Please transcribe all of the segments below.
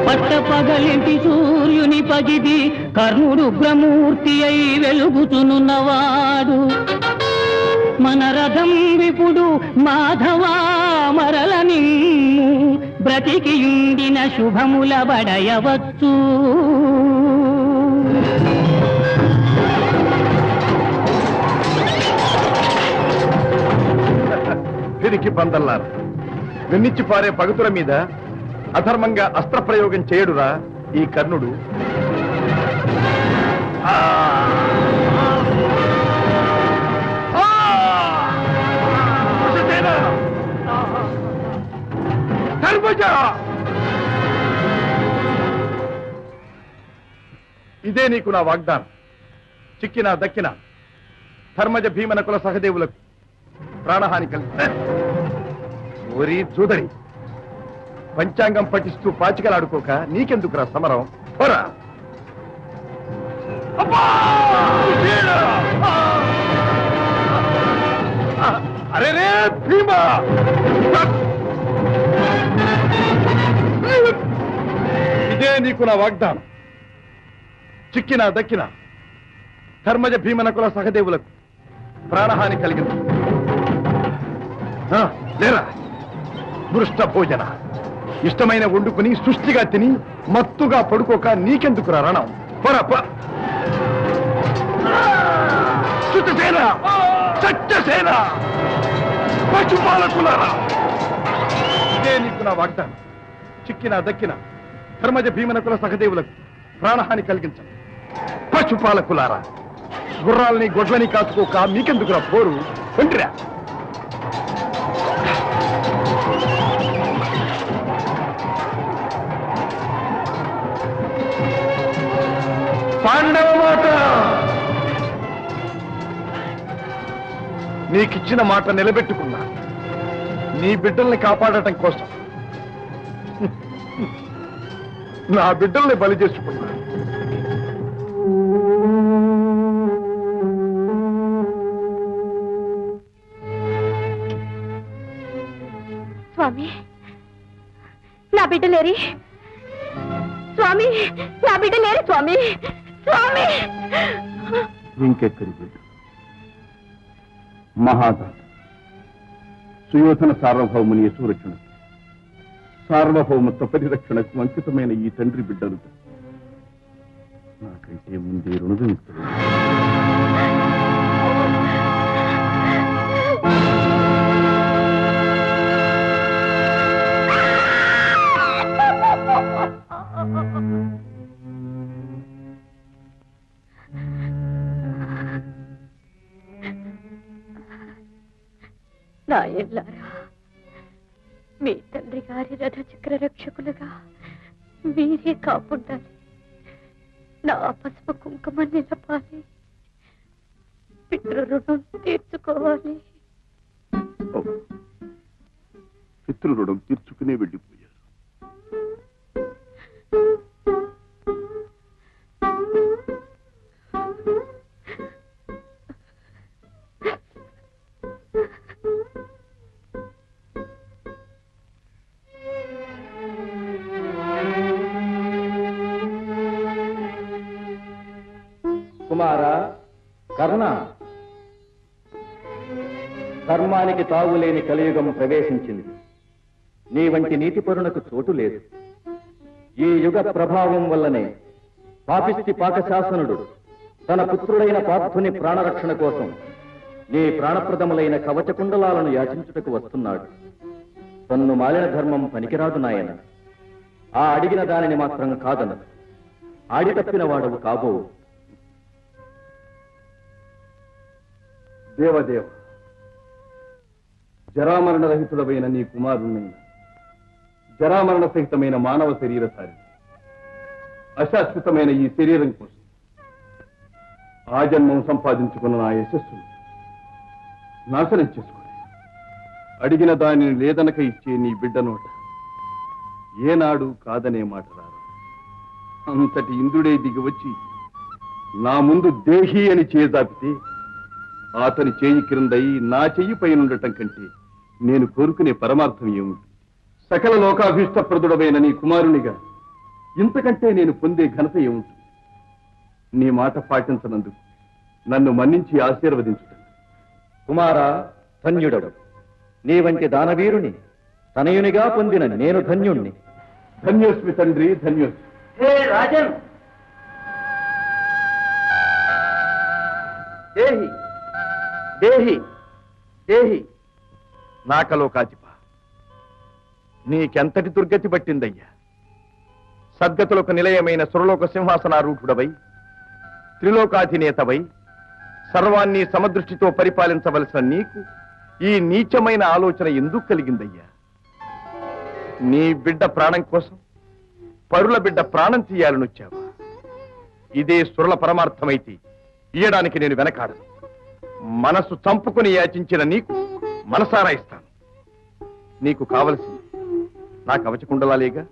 పట్టపగలింటి సూర్యుని పగిది కర్ణుడు ఉగ్రమూర్తి అయి వెలుగుతున్నవాడు మన రథం విపుడు మాధవా మరల నిమ్ము బ్రతికియుండిన శుభముల బడయవచ్చు తిరిగి బందల్లారు వెన్నిచ్చి పారే పగతుల మీద అధర్మంగా అస్త్రప్రయోగం చేయడురా ఈ కర్ణుడు. ఇదే నీకు నా వాగ్దానం. చిక్కినా దక్కినా ధర్మజ భీమనకుల సహదేవులకు ప్రాణహాని కలిసి ఓరి చూదరి పంచాంగం పఠిస్తూ పాచికలాడుకోక నీకెందుకురా సమరం పోరా. అరే రే భీమా ఇదే నీకు నా వాగ్దానం. చిక్కినా దక్కినా ధర్మజ భీమనకుల సహదేవులకు ప్రాణహాని కలిగింది. లేరా దృష్ట భోజన ఇష్టమైన వండుకుని సృష్టిగా తిని మత్తుగా పడుకోక నీకెందుకురా రణం పొరప. శుద్ధసేన సత్యసేన పశుపాలకులారా ఇదే నీకు నా వాగ్దానం. చిక్కినా దక్కినా ధర్మజ భీమనకుల సహదేవులకు ప్రాణహాని కలిగించండి. పశుపాలకులారా గుర్రాలని గొడ్లని కాచుకోక మీకెందుకురా పోరు ఒంటిరా. పాండవ మాట నీకిచ్చిన మాట నిలబెట్టుకున్నా. నీ బిడ్డల్ని కాపాడటం కోసం నా బిడ్డల్ని బలి చేసుకున్నా. స్వామి నా బిడ్డలేరి స్వామి, నా బిడ్డలేరి స్వామి. స్వామి ఇంకెక్కడి బిడ్డ మహాదాత సుయోధన సార్వభౌముని యశోరక్షణ సార్వభౌమత్వ పరిరక్షణకు అంకితమైన ఈ తండ్రి బిడ్డలు నాకైతే ముందే రుణవిముక్తులు. నా ఎల్లారా మీ తండ్రి గారి రథ చక్ర రక్షకులుగా మీరే కాపుండాలి. నా పసుపు కుంకుమ నిలపాలి. పితృ రుణం తీర్చుకోవాలి. పితృ రుణం తీర్చుకునే వెళ్ళిపోయారు. కుమారా కర్ణ, ధర్మానికి తావులేని కలియుగం ప్రవేశించింది. నీ వంటి నీతిపరునకు చోటు లేదు. ఈ యుగ ప్రభావం వల్లనే పాపిష్టి పాకశాసనుడు తన పుత్రుడైన పార్థుని ప్రాణరక్షణ కోసం నీ ప్రాణప్రదములైన కవచకుండలాలను యాచించుటకు వస్తున్నాడు. తన్ను మాలిన ధర్మం పనికిరాదు నాయన. ఆ అడిగిన దానిని మాత్రం కాదను. ఆడి తప్పిన వాడవు కాబోవు. దేవదేవ, జరామరణ రహితుడమైన నీ కుమారుణ్ణి జరామరణ సహితమైన మానవ శరీరధారి అశాశ్వతమైన ఈ శరీరం కోసం ఆ జన్మం సంపాదించుకున్న నా యశస్సును నాశనం చేసుకుని అడిగిన దానిని లేదనక ఇచ్చే నీ బిడ్డ నోట ఏనాడు కాదనే మాట రాదు. అంతటి ఇంద్రుడే దిగి వచ్చి నా ముందు దేహి అని చేజాపితే అతని చేయి క్రిందై నా చెయ్యి పైనుండటం కంటే నేను కోరుకునే పరమార్థం ఏముంది? సకల లోకాభీష్టప్రదుడమైన నీ కుమారునిగా ఇంతకంటే నేను పొందే ఘనత ఏముంటుంది? నీ మాట పాటించనందుకు నన్ను మన్నించి ఆశీర్వదించుట. కుమారా, ధన్యుడవు. నీ వంటి దానవీరుని తనయునిగా పొందిన నేను ధన్యుణ్ణి. ధన్యోస్మి తండ్రి, ధన్యోస్మి. హే రాజన్, దేహి దేహి దేహి. నాకలోకాధిప, నీకెంతటి దుర్గతి పట్టిందయ్యా? సద్గతులకు నిలయమైన సురలోక సింహాసనారూఢుడవై, త్రిలోకాధినేతవై, సర్వాన్ని సమదృష్టితో పరిపాలించవలసిన నీకు ఈ నీచమైన ఆలోచన ఎందుకు కలిగిందయ్యా? నీ బిడ్డ ప్రాణం కోసం పరుల బిడ్డ ప్రాణం తీయాలనొచ్చావా? ఇదే సురల పరమార్థమైతే ఇయ్యడానికి నేను వెనకాడను. మనసు చంపుకుని యాచించిన నీకు మనసారా ఇస్తాను. నీకు కావలసింది నా కవచకుండలాలేగా.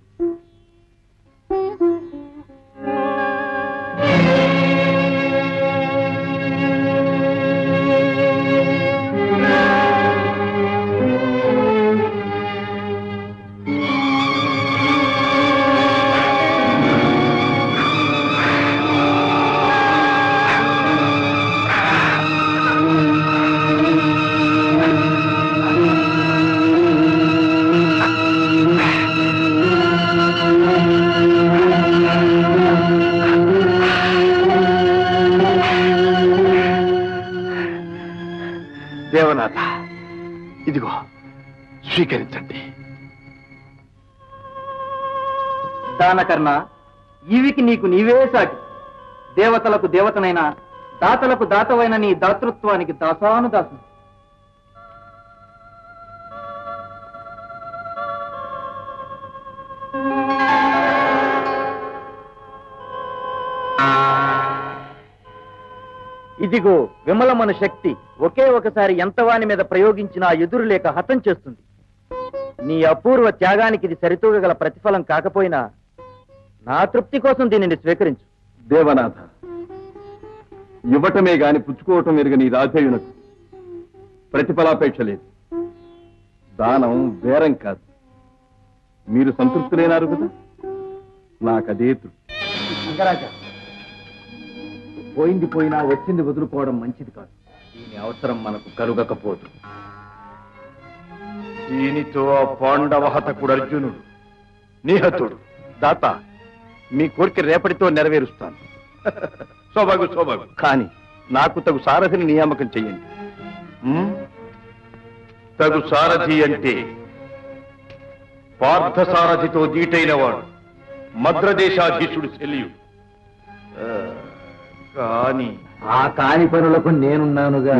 దేవనాథ, ఇదిగో స్వీకరించండి. దానకర్ణ, ఈవికి నీకు నీవే సాటి. దేవతలకు దేవతనైన, దాతలకు దాతవైన నీ దాతృత్వానికి దాసానుదాసు. ఇదిగో విమలమన శక్తి ఒకే ఒకసారి ఎంతవాని మీద ప్రయోగించినా ఎదురు లేక హతం చేస్తుంది. నీ అపూర్వ త్యాగానికి ఇది సరితూగగల ప్రతిఫలం కాకపోయినా నా తృప్తి కోసం దీనిని స్వీకరించు. దేవనాథ, ఇవ్వటమే గాని పుచ్చుకోవటం ఎరుగని రాధేయునకు ప్రతిఫలాపేక్ష లేదు. దానం బేరం కాదు. మీరు సంతృప్తులైనారు కదా, నాకదే తృప్తి. రంగరాజా, పోయింది పోయినా వచ్చింది వదులుకోవడం మంచిది కాదు. దీని అవసరం మనకు కలుగకపోదు. దీనితో ఆ పాండవహతకుడు అర్జునుడు నిహతుడు. దాత, మీ కోరిక రేపటితో నెరవేరుస్తాను. సోభగు సోభగు. కానీ నాకు తగు సారథిని నియామకం చెయ్యండి. తగు సారథి అంటే పార్థసారథితో దీటైన వాడు మద్రదేశాధీశుడు శల్యుడు. కానీ ఆ కాని పనులకు నేనున్నానుగా.